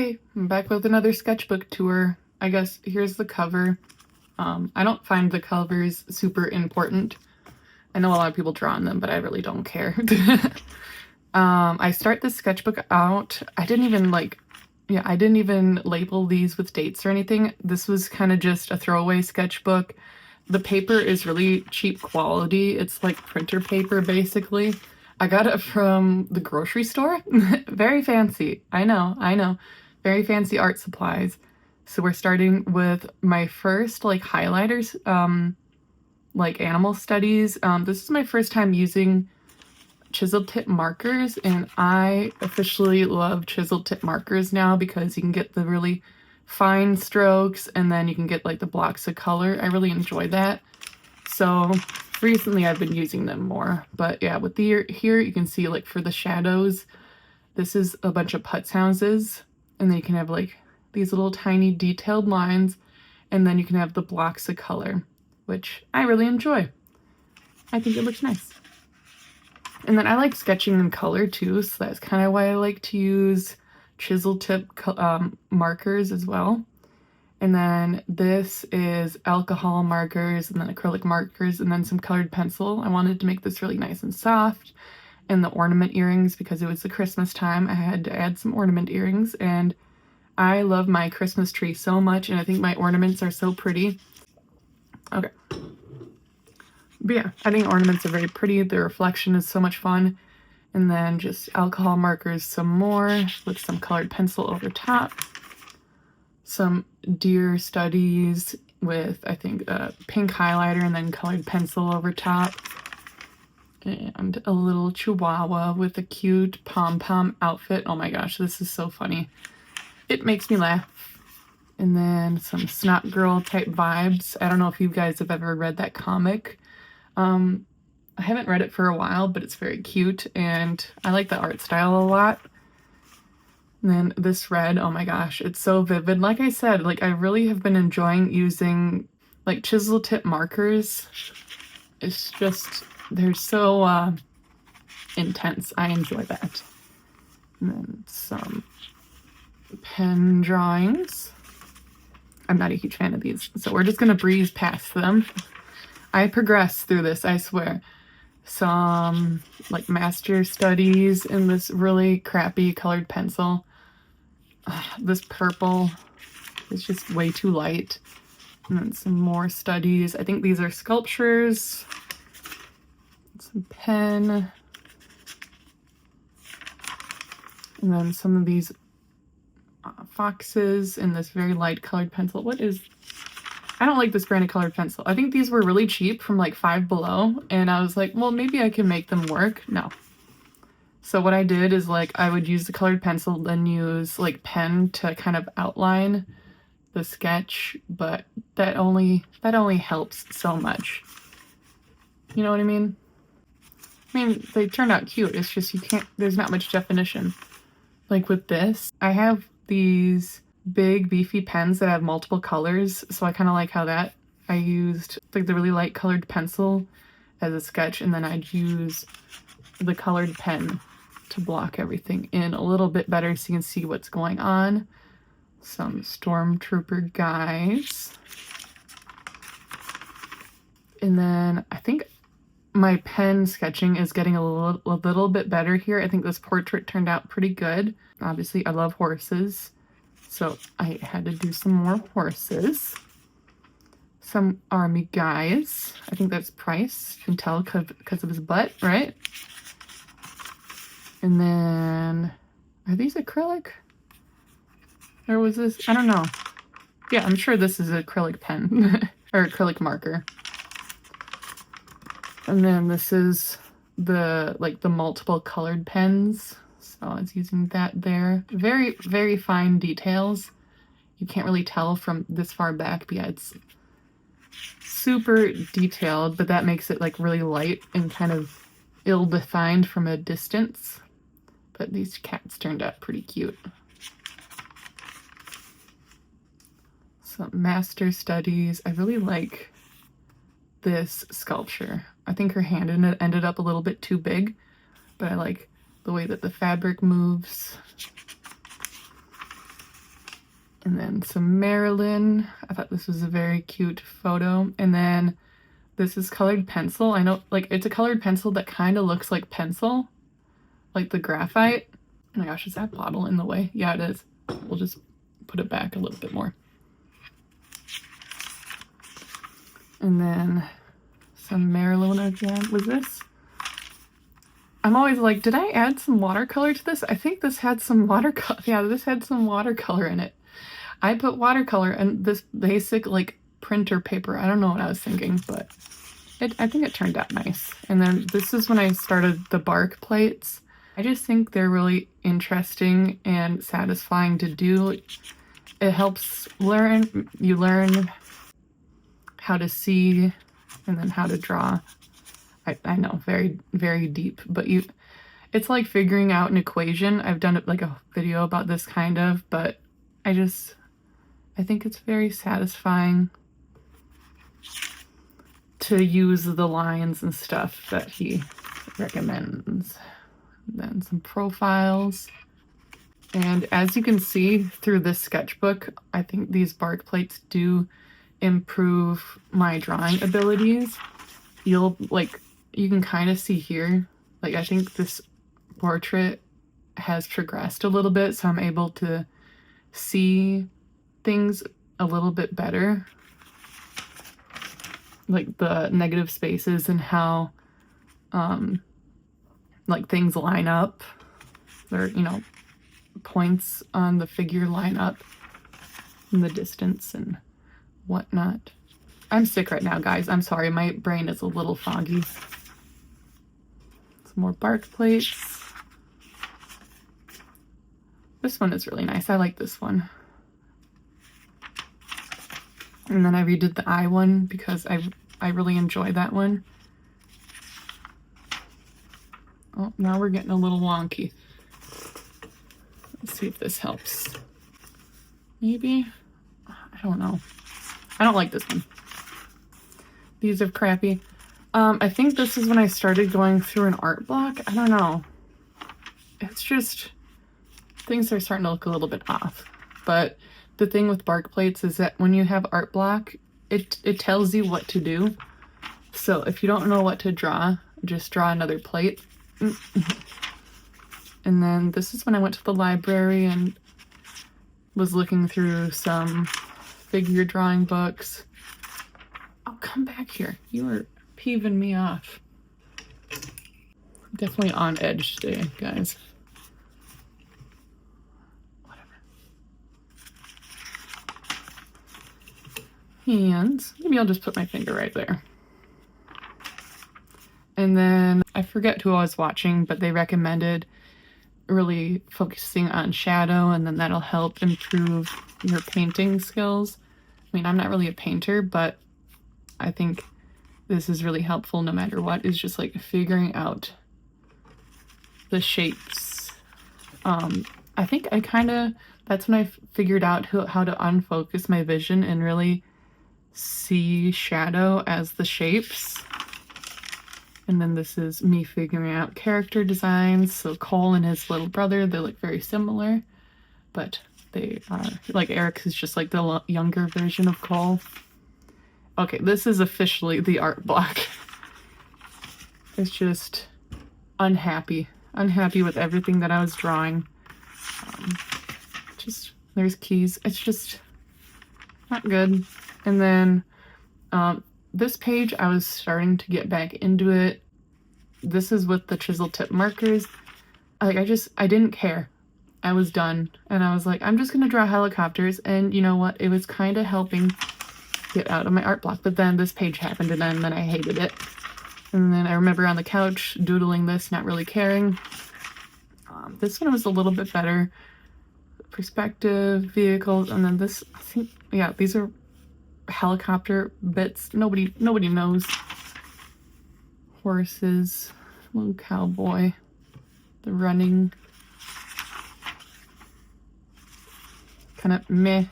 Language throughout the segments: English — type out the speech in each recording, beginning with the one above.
Hi, I'm back with another sketchbook tour. I guess here's the cover. I don't find the covers super important. I know a lot of people draw on them, but I really don't care. I start this sketchbook out. I didn't even label these with dates or anything. This was kind of just a throwaway sketchbook. The paper is really cheap quality. It's like printer paper, basically. I got it from the grocery store. Very fancy. I know. Very fancy art supplies. So we're starting with my first like highlighters, like animal studies. This is my first time using chisel tip markers, and I officially love chisel tip markers now because you can get the really fine strokes and then you can get like the blocks of color. I really enjoy that. So recently I've been using them more, but yeah, with the here you can see like for the shadows, this is a bunch of putz houses, and then you can have like these little tiny detailed lines, and then you can have the blocks of color, which I really enjoy. I think it looks nice. And then I like sketching in color too, so that's kind of why I like to use chisel tip markers as well. And then this is alcohol markers, and then acrylic markers, and then some colored pencil. I wanted to make this really nice and soft. And the ornament earrings, because it was the Christmas time, I had to add some ornament earrings, and I love my Christmas tree so much, and I think my ornaments are so pretty. Okay. But yeah, I think ornaments are very pretty. The reflection is so much fun. And then just alcohol markers some more with some colored pencil over top. Some deer studies with, I think, a pink highlighter and then colored pencil over top. And a little chihuahua with a cute pom-pom outfit. Oh my gosh, this is so funny. It makes me laugh. And then some snot girl type vibes. I don't know if you guys have ever read that comic. I haven't read it for a while, but it's very cute, and I like the art style a lot. And then this red, oh my gosh, it's so vivid. Like I said, like I really have been enjoying using like chisel tip markers. It's just, they're so intense. I enjoy that. And then some pen drawings. I'm not a huge fan of these, so we're just gonna breeze past them. I progress through this, I swear. Some like master studies in this really crappy colored pencil. This purple is just way too light. And then some more studies. I think these are sculptures. Some pen. And then some of these foxes in this very light colored pencil. I don't like this brand of colored pencil. I think these were really cheap from like Five Below, and I was like, well, maybe I can make them work. No. So what I did is like I would use the colored pencil, then use like pen to kind of outline the sketch, but that only helps so much. You know what I mean? I mean, they turned out cute. It's just there's not much definition. Like with this, I have these big beefy pens that have multiple colors, so I kind of like how that I used like the really light colored pencil as a sketch, and then I'd use the colored pen to block everything in a little bit better so you can see what's going on. Some stormtrooper guys, and then I think my pen sketching is getting a little bit better here. I think this portrait turned out pretty good. Obviously I love horses, so I had to do some more horses. Some army guys. I think that's Price. You can tell because of his butt, right? And then, are these acrylic? Or was this? I don't know. Yeah, I'm sure this is an acrylic pen or acrylic marker. And then this is the multiple colored pens. So I was using that there. Very, very fine details. You can't really tell from this far back, but yeah, it's super detailed, but that makes it like really light and kind of ill-defined from a distance. But these cats turned out pretty cute. Some master studies. I really like this sculpture. I think her hand ended up a little bit too big, but I like the way that the fabric moves. And then some Marilyn. I thought this was a very cute photo. And then this is colored pencil. I know, like, it's a colored pencil that kind of looks like pencil, like the graphite. Oh my gosh, is that bottle in the way? Yeah, it is. We'll just put it back a little bit more. And then some Marilyn again. Was this? I'm always like, did I add some watercolor to this? I think this had some watercolor. Yeah, this had some watercolor in it. I put watercolor in this basic like printer paper. I don't know what I was thinking, but I think it turned out nice. And then this is when I started the bark plates. I just think they're really interesting and satisfying to do. It helps you learn how to see and then how to draw. I know, very, very deep, but it's like figuring out an equation. I've done like a video about this kind of, but I think it's very satisfying to use the lines and stuff that he recommends. Then some profiles. And as you can see through this sketchbook, I think these bark plates do improve my drawing abilities. You can kind of see here, like I think this portrait has progressed a little bit, so I'm able to see things a little bit better. Like the negative spaces and how like things line up, or points on the figure line up in the distance and whatnot. I'm sick right now, guys. I'm sorry, my brain is a little foggy. Some more bark plates. This one is really nice. I like this one. And then I redid the eye one because I really enjoy that one. Oh, now we're getting a little wonky. Let's see if this helps. Maybe? I don't know. I don't like this one. These are crappy. I think this is when I started going through an art block. I don't know. It's just, things are starting to look a little bit off. But the thing with bark plates is that when you have art block, it tells you what to do. So if you don't know what to draw, just draw another plate. And then this is when I went to the library and was looking through some figure drawing books. Oh, come back here. You are peeving me off. Definitely on edge today, guys. Whatever. Hands. Maybe I'll just put my finger right there. And then I forget who I was watching, but they recommended really focusing on shadow, and then that'll help improve your painting skills. I mean, I'm not really a painter, but I think this is really helpful no matter what, is just like figuring out the shapes. I think that's when I figured out how to unfocus my vision and really see shadow as the shapes. And then this is me figuring out character designs. So Cole and his little brother, they look very similar, but they are, like, Eric is just like the younger version of Cole. Okay, this is officially the art block. It's just unhappy with everything that I was drawing. There's keys. It's just not good. And then this page, I was starting to get back into it. This is with the chisel tip markers. Like, I didn't care. I was done. And I was like, I'm just gonna draw helicopters. And you know what? It was kind of helping get out of my art block. But then this page happened, and then I hated it. And then I remember on the couch doodling this, not really caring. This one was a little bit better. Perspective, vehicles, and then this, I think, yeah, these are helicopter bits. Nobody knows. Horses, little cowboy, the running. Kind of meh,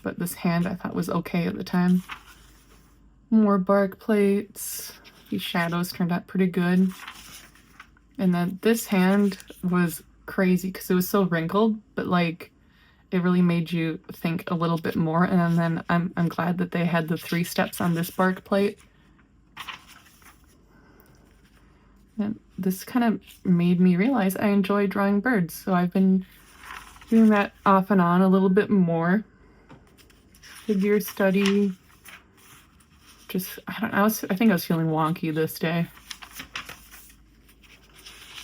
but this hand I thought was okay at the time. More bark plates. These shadows turned out pretty good. And then this hand was crazy because it was so wrinkled, but like it really made you think a little bit more. And then I'm glad that they had the 3 steps on this bark plate. And this kind of made me realize I enjoy drawing birds, so I've been doing that off and on a little bit more. Figure study. Just, I don't know, I think I was feeling wonky this day.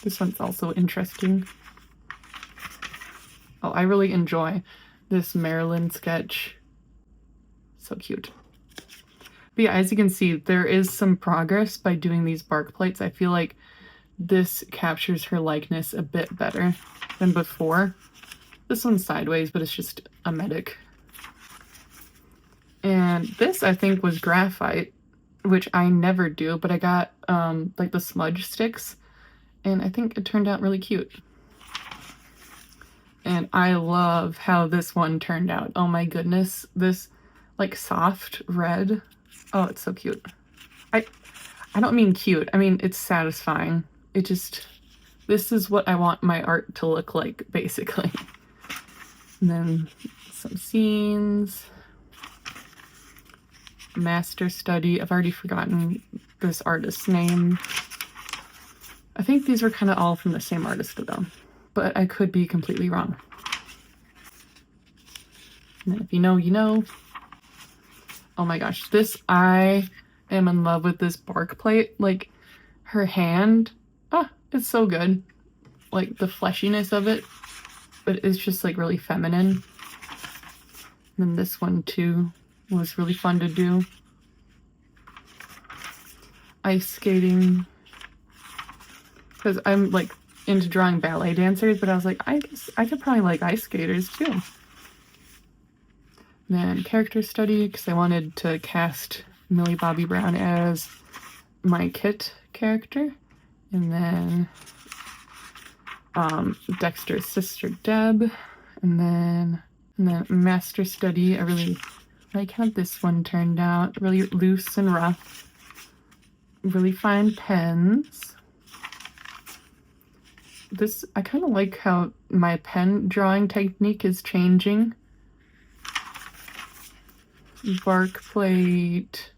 This one's also interesting. Oh, I really enjoy this Marilyn sketch. So cute. But yeah, as you can see, there is some progress by doing these bark plates. I feel like this captures her likeness a bit better than before. This one's sideways, but it's just a medic. And this, I think, was graphite, which I never do, but I got like the smudge sticks, and I think it turned out really cute. And I love how this one turned out. Oh my goodness, this like soft red. Oh, it's so cute. I don't mean cute, I mean it's satisfying. It just, this is what I want my art to look like, basically. And then some scenes. Master study. I've already forgotten this artist's name. I think these were kind of all from the same artist though, but I could be completely wrong. And then if you know, you know. Oh my gosh, this, I am in love with this bark plate. Like, her hand, it's so good. Like, the fleshiness of it, but it's just like really feminine. And then this one too was really fun to do. Ice skating. Because I'm like into drawing ballet dancers, but I was like, I guess I could probably like ice skaters too. And then character study, because I wanted to cast Millie Bobby Brown as my Kit character. And then Dexter's sister Deb. And then master study. I really like how this one turned out. Really loose and rough. Really fine pens. This, I kind of like how my pen drawing technique is changing. Bark plate.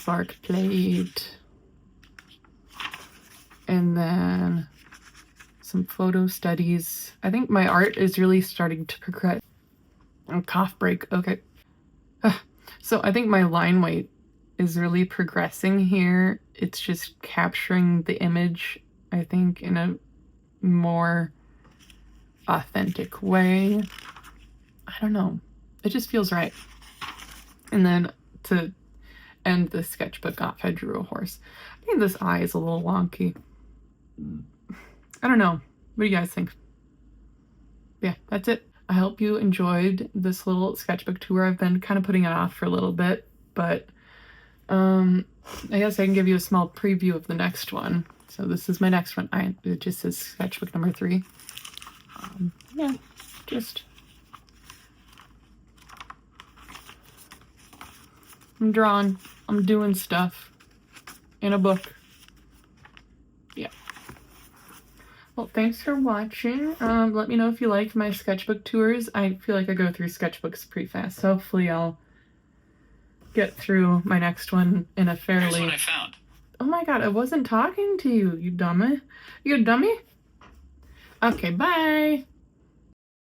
Bark plate. And then some photo studies. I think my art is really starting to progress. Oh, cough break. Okay. So I think my line weight is really progressing here. It's just capturing the image, I think, in a more authentic way. I don't know. It just feels right. And then to end the sketchbook off, I drew a horse. I think this eye is a little wonky. I don't know. What do you guys think? Yeah, that's it. I hope you enjoyed this little sketchbook tour. I've been kind of putting it off for a little bit, but I guess I can give you a small preview of the next one. So this is my next one. It just says sketchbook number 3. Yeah, just I'm drawing. I'm doing stuff in a book. Yeah. Well, thanks for watching. Let me know if you like my sketchbook tours. I feel like I go through sketchbooks pretty fast. So hopefully I'll get through my next one in a fairly... Here's what I found. Oh my god, I wasn't talking to you, you dummy. You a dummy? Okay, bye.